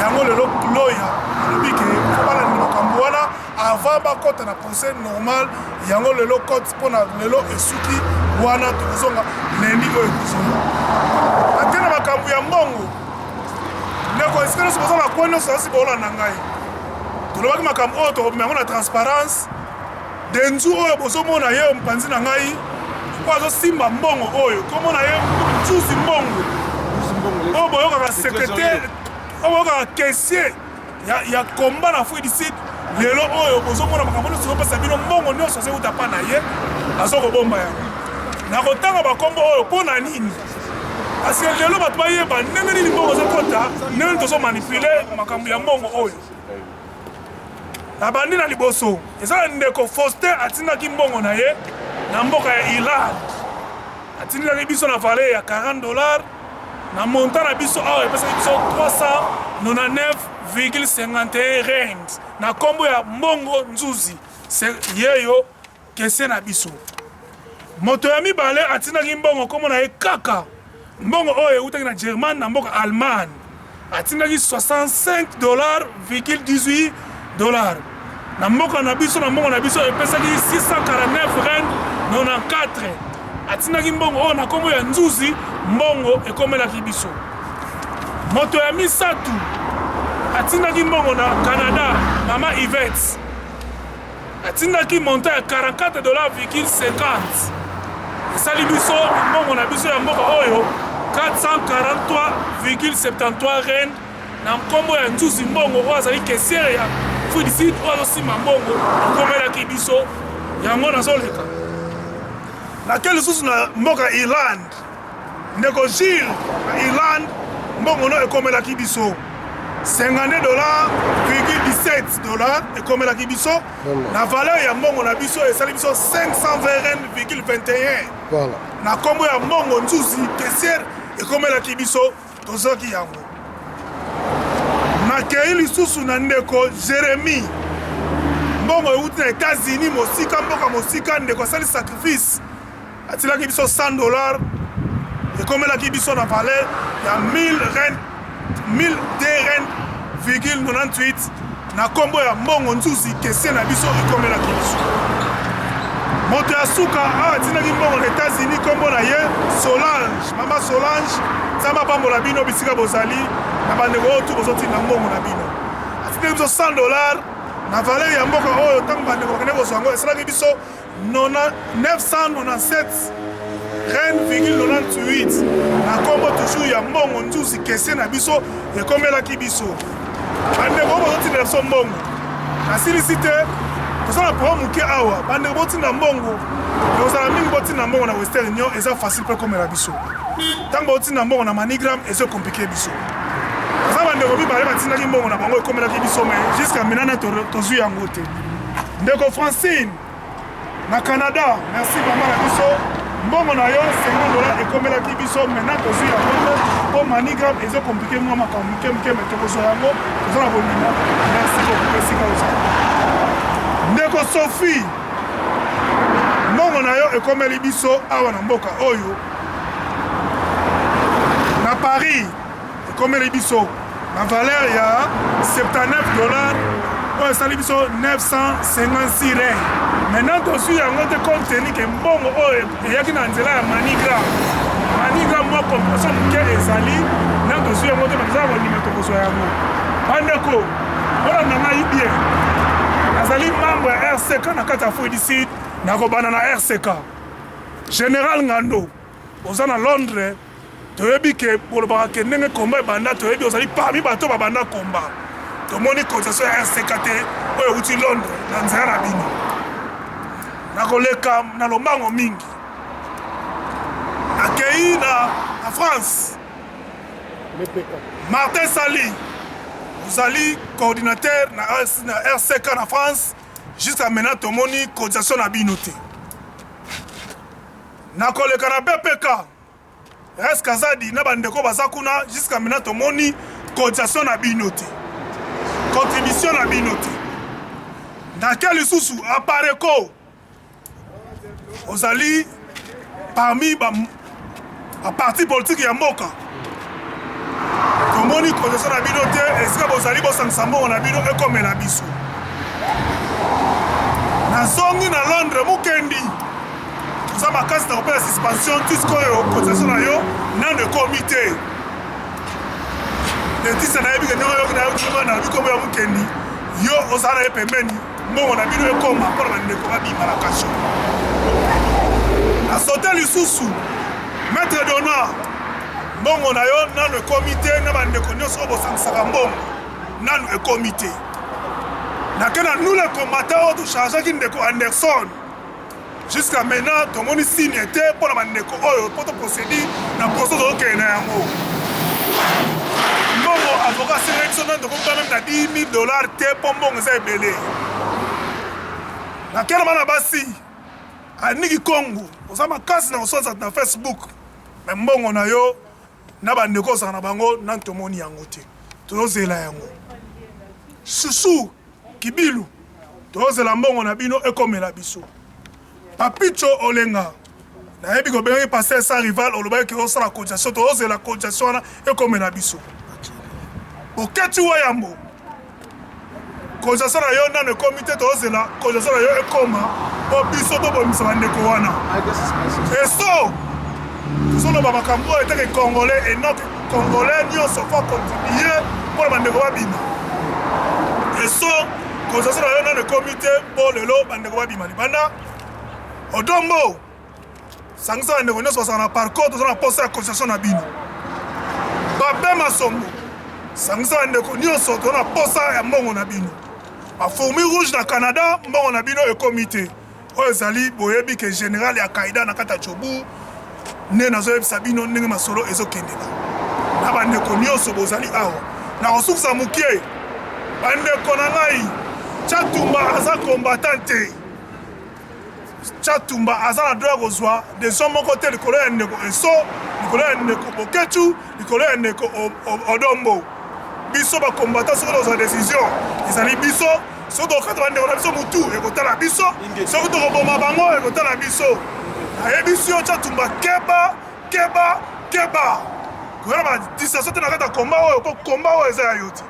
yango lelo loya alobi ke fo balandi makambo wana avant bakota na procès normal yango lelo cote mpona lelo esuki wana tokozonga lendi oyo ekozonga ate na makambo ya mbongo ndeko esika nyonso boza bakwa nyonso asi boolanda ngai tolobaki makambo oyo tokobima yango na transparence denzu oyo bozomona ye mopanzi na ngai mpo azosimba mbongo oyo komona ye nzuzi mbongo oyo boyokaka secrétaire oyo boyokaka caissier ya komba na Afrique du Sud lelo oyo bozomona makambo nyonso ezopesa bino mbongo nyonso azeuta mpa na ye azokobomba yango nakotanga bakombo oyo mpo na nini parce que lelo bato bayeba ndenge nini mbongo ezokota ndenge nini tozomanipule makambo ya mbongo oyo na bandi na liboso ezala ndeko Faustin atindaki mbongo na ye na mboka ya Irlande atindaki biso na valeur ya $40 na montant na biso awa epesaki biso 399,51 rands na kombo ya mbongo nzuzi yeyo kese na biso moto ya mibale atindaki mbongo kombo na ye kaka mbongo oyo eutaki na Germane na mboka Allemagne atindaki $65,18 na mboka na biso na mbongo na biso epesaki 649,94 atindaki mbongo oyo na kombo ya nzuzi mbongo ekomelaki biso moto ya misatu atindaki mbongo na Canada mama Yvette atindaki montant ya $44,50 esali biso mbongo na biso ya mboka oyo 443,73 ren na nkombo ya nzuzi mbongo oyo azali kesiere ya Afrique du Sud oyo azosimba mbongo akomelaki biso yango nazoleka nake lisusu na mboka Irlande ndeko Gilles na Irlande mbongo no ekomelaki biso $52,17 ekomelaki biso na valeur ya mbongo na biso esali biso 520,21 na kombo ya mbongo nzuzi kesiere ekomelaki biso tozalaki yango nakei lisusu na ndeko Jérémie mbongo euti na États-Unis mosika mboka mosika ndeko asali sacrifice atilaki biso $100 ekomelaki biso na valeur ya 1002,98 na kombo ya mbongo nzuzi kese na biso ekomelaki biso moto ya suka awa atindaki mbongo na États-Unis kombo na ye Solange mama Solange nzambe apambola bino bisika bozali na bandeko oyo tu bozotinda mbongo na bino atindaki biso $100 na valeur ya mboka oyo ntango bandeko bakende kozwa yango esalaki biso 997,98 na kombo toujours ya mbongo nzuzi kese na biso ekomelaki biso bandeko oyo bozotindela biso mbongo nasilisi te tozala po moke awa bandeko botinda mbongo ekozala mingi botinda mbongo na Western Union eza facile mpe komela biso ntango botinda mbongo na Manigram ezokomplike biso aza bandeko mibale batindaki mbongo na bango ekomelaki biso me jusqu'à minana tozwi yango te ndeko Francine na Canada merci mama na biso mbongo na yo $50 ekomelaki biso maintenant tozwi yango mpo Manigram ezokomplike mwa makambo moke me tokozwa yango toza na bolingo merci beaucoup esika ozala ndeko Sophie mbongo na yo ekomeli biso awa na mboka oyo na Paris ekomeli biso na valeur ya $79 oyo esali biso 956 ren maintenant tozwi yango te compte tenu ke mbongo oyo eyaki na nzela ya Manigram mwa compensation moke ezali na tozwi yango te bazala kolima tokozwa yango bandeko olanda ngai bien azali membre ya RCK na kati ya Afrique du Sud nakobana na RCK Général Ngando oza na Londres toyebi ke bolobaka ke ndenge komba ebanda toyebi ozali parmi bato babanda komba tomoni cotisation ya RCKT oyo euti Londres na nzela na bino nakoleka na lombango mingi nakei na France. Martin Sali ozali coordinateur na RCK na France. Jusqu'à maintenant tomoni cotisation na bino te. Nakoleka na BPK Kazadi na bandeko baza kuna jusqu'à maintenant tomoni cotisation na bino te. Contribution na bino te. Na quel sous à Pareko ozali parmi a parti politique ya mboka. Tomoni cotisation na bino te esika bozali bosangisa mbongo na bino ekomela biso. Nazongi na Londres mukendi oza makasi na kopela suspension tisko oyo cotisation na yo nano ekomi te. Letisa na yebi kende oyo na bikomo ya mukendi yo ozala ye pembeni mbongo na bino ekoma mpona bandeko babima na kasho. Na sote lisusu maître d'honneur mbongo na yo nano ekomi te na bandeko nyonso oyo bosangisaka mbongo nano ekomi te. Nakena nous les combattants de charger qui ndeko Anderson. Jusqu'à maintenant, tout le monde signe était pour la mandeko oyo pour procéder dans le procès de Kenya yango. Mbongo avocat sélection de compte même na $10,000 te pour mbongo za ebele. Nakena bana basi aniki Congo, osama kasi na osoza na Facebook. Mais mbongo na yo na bandeko za na bango na tomoni yango te. Tozela yango. Susu Kibilu, tozela mbongo na bino ekomela biso. Papicho Olenga, na yebi ko bengi passer sa rival oloba ke osala cotisation, tozela cotisation na ekomela biso. Oketi wayambo. Cotisation na yo na ne comité tozela cotisation na yo ekoma po biso to bomisa bandeko wana. Eso tozolo ba makambo eteke congolais et notre congolais nyonso faut contribuer pour bandeko babima. Eso cotisation na le comité pour le lot bandeko babima libanda odombo sangisa bandeko nyonso basala na parcours tozala na poste ya cotisation na bino babe masombo sangisa bandeko nyonso tozala na poste ya mbongo na bino bafourmi rouge na Canada mbongo na bino e comité oyo ezali boyebi ke général ya Kaida na kata Chobu ne nazoyebisa bino ndenge masolo ezokendela na bandeko nyonso bozali awa na kosukisa mokie bandeko na ngai Chatumba aza combattant te. Chatumba aza na droit kozwa des hommes côté likolo ya ndeko eso likolo ya ndeko Boketu likolo ya ndeko Odombo biso ba combattant sur nos décisions ezali biso soki tokata bandeko na biso mutu ekotala biso soki tokoboma bango ekotala biso nayebi yo Chatumba keba koyona ba disation te na kata komba oyo komba oyo eza ya yo te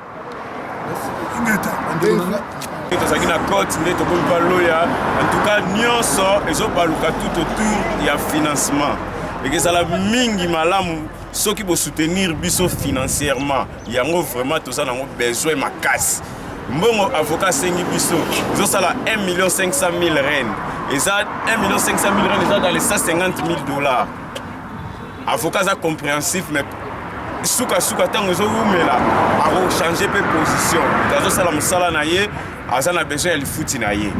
tozalaki na cote nde tokomi baloya en tout cas nyonso ezobaluka tout autour ya financement ekezala mingi malamu soki bosoutenir biso financièrement yango vraiment toza nango besoin makasi mbongo avocat asengi biso ezosala 1,500,000 rennes eza 1,500,000 rennes eza dans les $150,000 avocat aza compréhensif mais suka ntango ezowumela akochange mpe position azosala mosala na ye aza na besoin ya lifuti na ye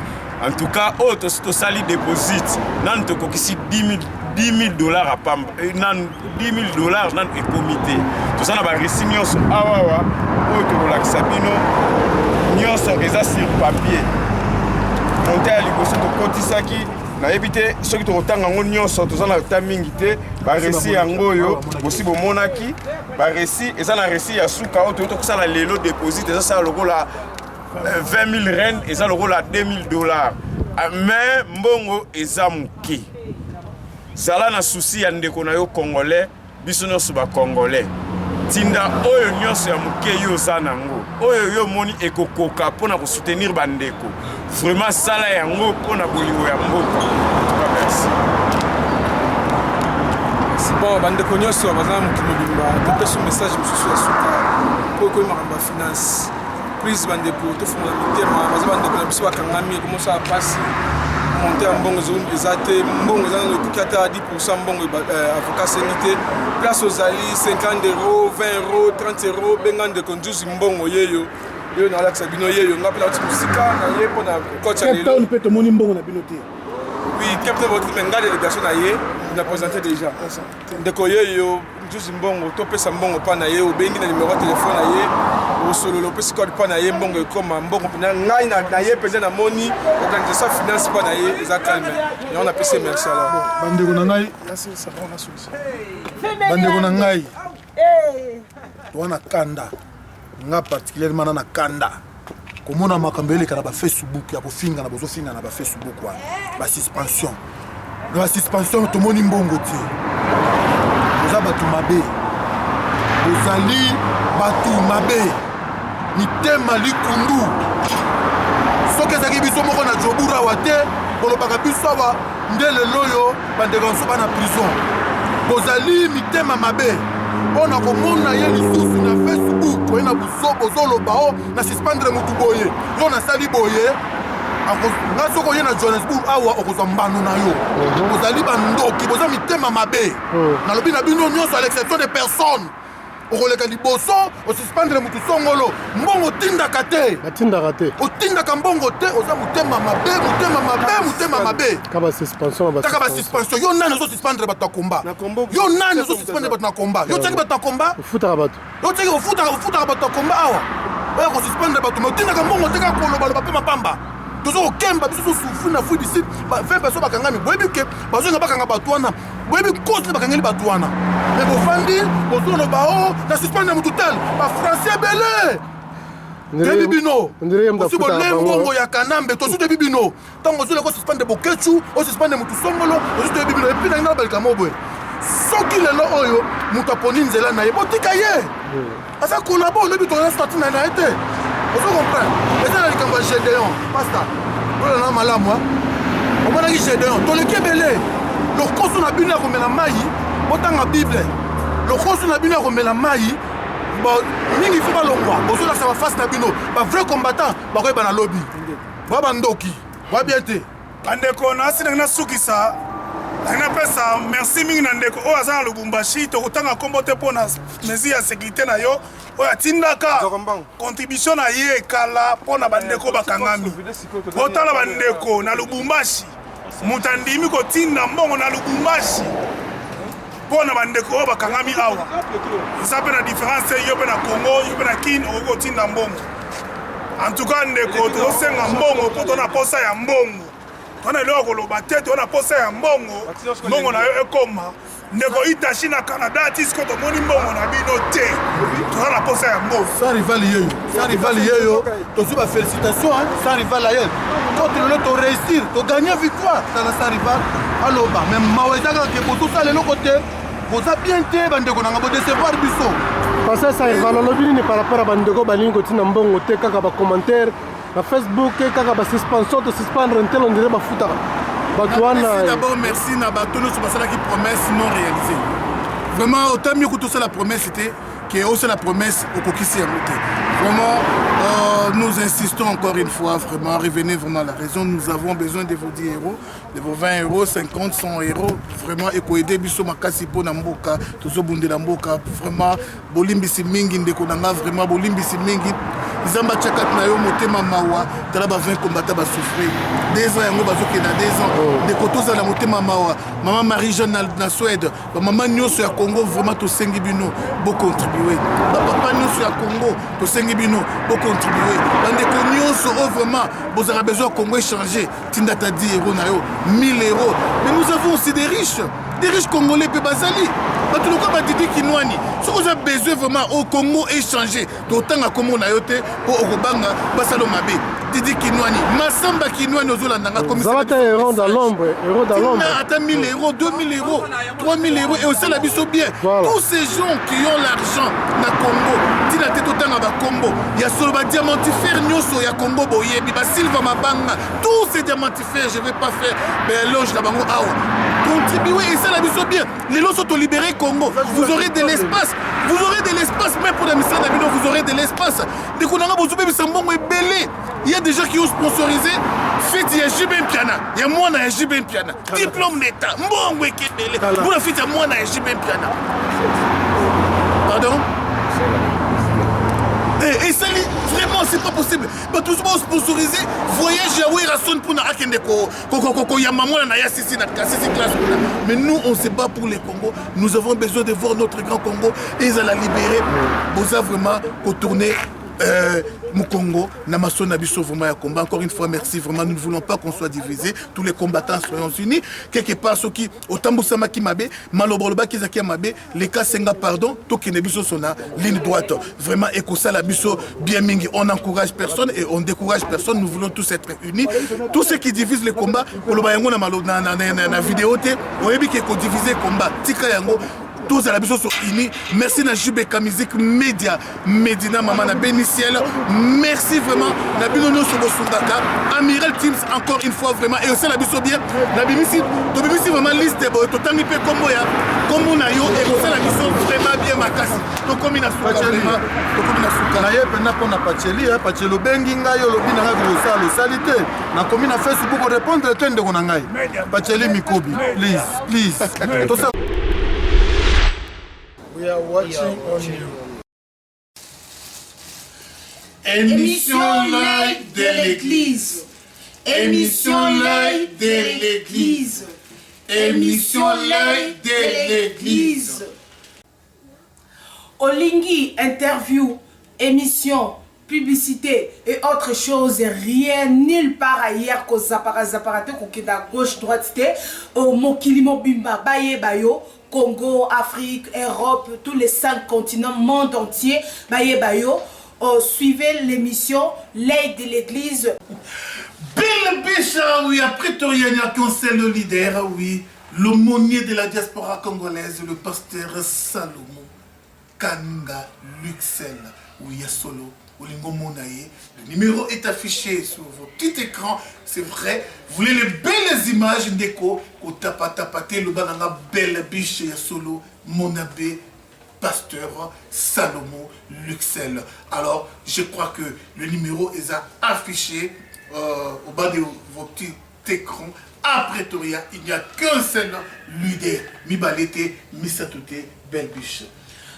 en tout cas oyo tosali déposit nanu tokokisi $10,000 apamba nanu $10,000 nanu ekomi te toza na baresi nyonso awawa oyo tokolakisa bino nyonso eza sur papier monte ya liboso tokotisaki nayebi te soki tokotanga yango nyonso toza na ta mingi te baresi yango oyo bosi bomonaki baresi eza na resi ya suka oyo toyei tokosala lelo déposit ezosala lokola 20,000 rennes eza lokola $2,000 mais mbongo eza moke zala na susi ya ndeko na yo congolais biso nyonso bacongolais tinda oyo nyonso ya moke yo oza nango oyo yo moni ekokoka mpona kosoutenir bandeko vraiment sala yango mpona bolingo ya mboka merci. Bon, bandeko nyonso baza mokili mobimba topesa message mosusu ya suka mpo ekoyi makambo ya finance prise bandeko tofungola mitema baza bandeko na biso bakangami ekomosala mpasi monte ya mbongo eza te mbongo eza nano ekoki ata 10% mbongo avocat asengi te place ozali €50 €20 €30 benga ndeko nzuzi mbongo yeyo yo nalakisa bino ye yo nga mpe nauti mosika na ye mpo na coach ya Cape Town mpe tomoni mbongo na bino te. oui Cape Town bauti me nga délégation na ye na présenté déjà ndeko ye yo juzi mbongo topesa mbongo mpa na ye obengi na numéro ya telefone na ye osolola opesi code mpa na ye mbongo ekoma mbongo mpena ngai na ye mpenza namoni organisation finance mpa na ye eza calme yango napesi merci alors bandeko na ngai bandeko na ngai towana kanda nga particulièrement na kanda komona makambo eleka na bafacebook ya kofinga na bozofinga na bafacebook wana basuspension na basuspension tomoni mbongo te boza bato mabe bozali bato mabe mitema likundu soki ezalaki biso moko na joburawa te kolobaka biso awa nde lelo oyo bandeko nyonso bana prison bozali mitema mabe mpona komona ye lisusu na facebook oye na bozoloba o na suspendre motu boye yo nasali boye nga soki oye na johannesburg awa okozwa mbano na yo bozali bandoki boza mitema mabe nalobi na bino nyonso à l'exception de personne okoleka liboso osuspendre motu songolo mbongo otindaka te otindaka mbongo te oza motema mabe motema mabe taka basuspension yo nani ozosuspendre bato ya komba yo nani ozosuspendre bato na komba yo tiaki bato ya komba yo tiaki ofutaka bato ya komba awa oya kosuspendre bato me otindaka mbongo te kaka kolobaloba mpe mapamba tozo kokemba biso tosufu na fui d'ici 20 personnes bakangami boyebi ke bazonga bakanga bato wana boyebi kosi bakangeli bato wana me bofandi bozoloba o na suspendre motu tel bafrançais ebele tebi bino osi bole mbongo ya kanambe tosu tebi bino ntango ozoleka osuspendre bokecu osuspendre motu songolo osu tebi bino epi nangi na balika moboye soki lelo oyo moto aponi nzela na ye botika ye aza kolabo olobi toza stati na ye te ozo comprendre eza na likambo ya gédéon pasta oyo na malamu omonaki gédéon toleki ebele lokoso na bino ya komela mai botanga bible lokoso na bino ya komela mai mingi fo balongwa bozolakisa bafase na bino bavrai combattant bakoyeba na lobi boya bandoki boya bien te bandeko nasi nangi nasukisa nangi napesa merci mingi na ndeko oyo aza na lubumbashi tokotanga nkombo te mpo na mesure ya sécurité na yo oyo atindaka contribution na ye ekala mpo na bandeko bakangami botala bandeko na lubumbashi moto andimi kotinda mbongo na lubumbashi mpo na bandeko oyo bakangami awa eza mpe na différence yo mpe na congo yo mpe na kine okoki kotinda mbongo en tout cas ndeko tozosenga mbongo mpo tona posa ya mbongo tona eloko koloba te tona posa ya mbongo na yo ekoma ndeko itashi na canada ti siko tomoni mbongo na bino te toza na posa ya mbongo sans rival yeyo tozwi bafélicitation sans rival ayel to lelo toréussir toganye victoire tala sans rival aloba me mawa eza kaka ke bozosala eloko te boza bien te bandeko nanga bodecevoir biso parce sans rival alobi nini par rapport a bandeko balingi kotina mbongo te kaka bacommentaire na facebook kaka basuspension tosuspendre ntel on dirait bafutaka D'abord, merci na bato nyonso basalaki promesse non réalisée. Vraiment, autant mieux que tout ça la promesse c'était que aussi la promesse au kokisi ya moté. Vraiment, nous insistons encore une fois, vraiment, revenez vraiment à la raison. Nous avons besoin de vos 10 euros, de vos 20 euros, 50, 100 euros. Vraiment, et pour aider biso makasi po na mboka, tozo bunde na mboka. Vraiment, bolimbisi mingi ndeko nanga, vraiment bolimbisi mingi. Zamba chakat na yo motema mawa, tala ba 20 combattants ba souffrir. 2 ans yango bazoke na 2 ans. De kotoza na motema mawa. Maman Marie-Jeanne na Suède, ba maman nyonso ya Congo vraiment to sengi bino bo contribuer. Ba papa nyonso ya Congo to sengi bino bo contribuer. Bandeko nyonso vraiment vous avez besoin Congo échanger. Tinda ta 10 euros na yo, 1000 euros. Mais nous avons aussi des riches congolais pe bazali. Bato loko ba didi kinwani. Si vous avez besoin vraiment au Congo échanger, d'autant à Congo na yote pour okobanga basalo mabe. Didi kinwani, masamba kinwani ozolandanga comme ça. Ça va euro dans l'ombre, euro dans l'ombre. Attends 1000 euros, 2000 euros, 3000 euros et aussi la biso bien. Voilà. Tous ces gens qui ont l'argent na Congo, tina te totanga ba Congo, ya solo ba diamantifère nyoso ya Congo boyebi ba Silva mabanga, tous ces diamantifères, je vais pas faire l'éloge na bango awa. Contribuez et ça la biso bien. Les lots sont libérés Congo. Vous aurez de l'espace. Vous aurez de l'espace même pour la mission d'Abino, vous aurez de l'espace. Dès qu'on a besoin de Sambongo et Belé, il y a des gens qui ont sponsorisé. Faites il y a Jibin Piana. Il y a moi na Jibin Piana. Diplôme d'État. Mbongo et Belé. Vous la faites à moi na Jibin Piana. Pardon? Et ça, vraiment, c'est pas possible. Bah, tout le monde sponsorisé, voyage à Werason pour Nakende Ko Yamamona Naya Sisi classe. Mais nous, on se bat pour les Congos. Nous avons besoin de voir notre grand Congo et ils allaient libérer. Vous avez vraiment retourné. Mukongo, Namaso Nabiso, vraiment un combat. Encore une fois, merci. Vraiment, nous ne voulons pas qu'on soit divisés. Tous les combattants soyons unis. Quelque part, ceux qui, au Tamboussama qui m'abe, Maloboloba qui zaki m'abe, les cas Senga, pardon, Toki Nebiso Sona, ligne droite. Vraiment, Ekosa Labiso, bien mingi. On n'encourage personne et on décourage personne. Nous voulons tous être unis. Tous ceux qui divisent les combats, Kolobayango na vidéo, on a vu qu'ils ont divisé les combats. Tika Yango. Tous à la biso sur INI. Merci à Jubeka Musique Média, Medina Maman na Béniciel. Merci vraiment. Nabinono sur le Sundaka. Amiral Teams encore une fois vraiment. Et aussi la biso bien. Nabimisi vraiment liste de boy. Totami pe combo ya. Combo na yo. Et aussi la biso vraiment bien makasi. Donc comme il a souka vraiment. Donc comme il a souka. Na ye pena pona Pacheli. Pachelo benginga yo lobi na nga le salité. Na komi na Facebook répondre tende konangai. Pacheli Mikobi. Please. Tout ça. We are watching on you. Émission live de l'église. Émission live de l'église. Émission live de l'église. Olingi, interview, émission, publicité et autre chose, rien, nulle part ailleurs qu'au Zaparate, qu'au gauche, droite, au Mokilimo Bimba, Baye Bayo. Congo, Afrique, Europe, tous les 5 continents, monde entier, Baye Bayo, suivez l'émission L'œil de l'église. Belle Bicha, oui, après Toriania, c'est le leader, oui, l'aumônier de la diaspora congolaise, le pasteur Salomon Kanga Luxel, oui, Solo. Le numéro est affiché sur vos petits écrans, c'est vrai. Vous voulez les belles images d'écho, le banana belle biche solo, mon abbé, pasteur Salomon Luxel. Alors, je crois que le numéro est affiché au bas de vos petits écrans. Après Toria, il n'y a qu'un seul leader, Mibalete, Misatute, belle biche.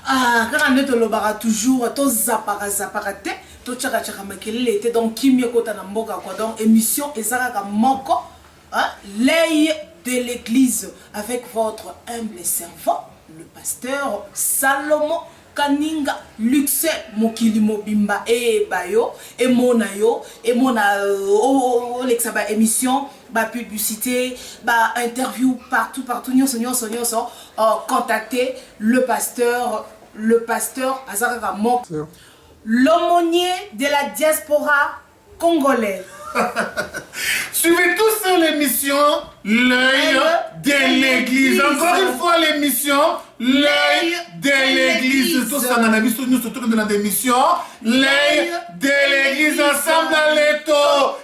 Ah, quand on est au Lobara, toujours, tout zaparate, tout tchaka makele était donc Kimio Kota Namboka, quoi, donc émission et Saraka Moko, l'œil de l'église, avec votre humble servant, le pasteur Salomon Kaninga Luxe Mokilimo Bimba et Bayo, et Monayo, et Mona, l'exaba émission, publicité, interview partout, contactez le pasteur Azaraka Mok, l'aumônier de la diaspora congolaise. Suivez tous l'émission L'œil de l'église. Encore une fois l'émission L'œil de l'église. Tout ça, nous sommes dans l'émission L'œil de l'église ensemble dans les taux.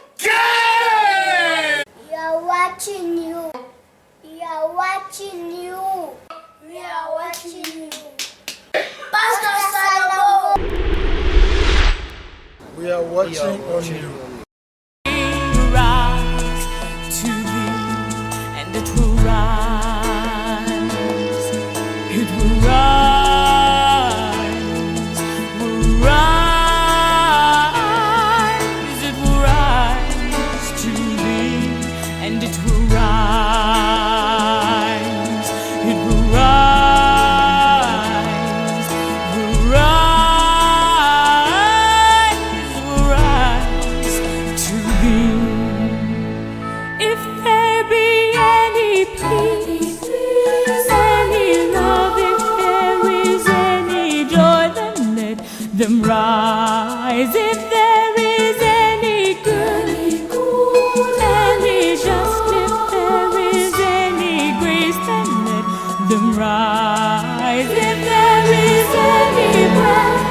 We are watching you. We are watching you. We are watching you. Pastor Salomon. We are watching on you. Rise to thee, and it will rise. It will rise. Will rise. It will rise to thee, and it will rise. It will rise. Will rise. Will rise to thee. If there be any peace, any love, if there is any joy, then let them rise. If there is any good, any just, if there is any grace, then let them rise. If there is any breath,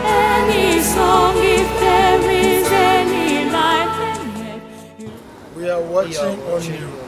any song, if there is any life, then let We are watching on you.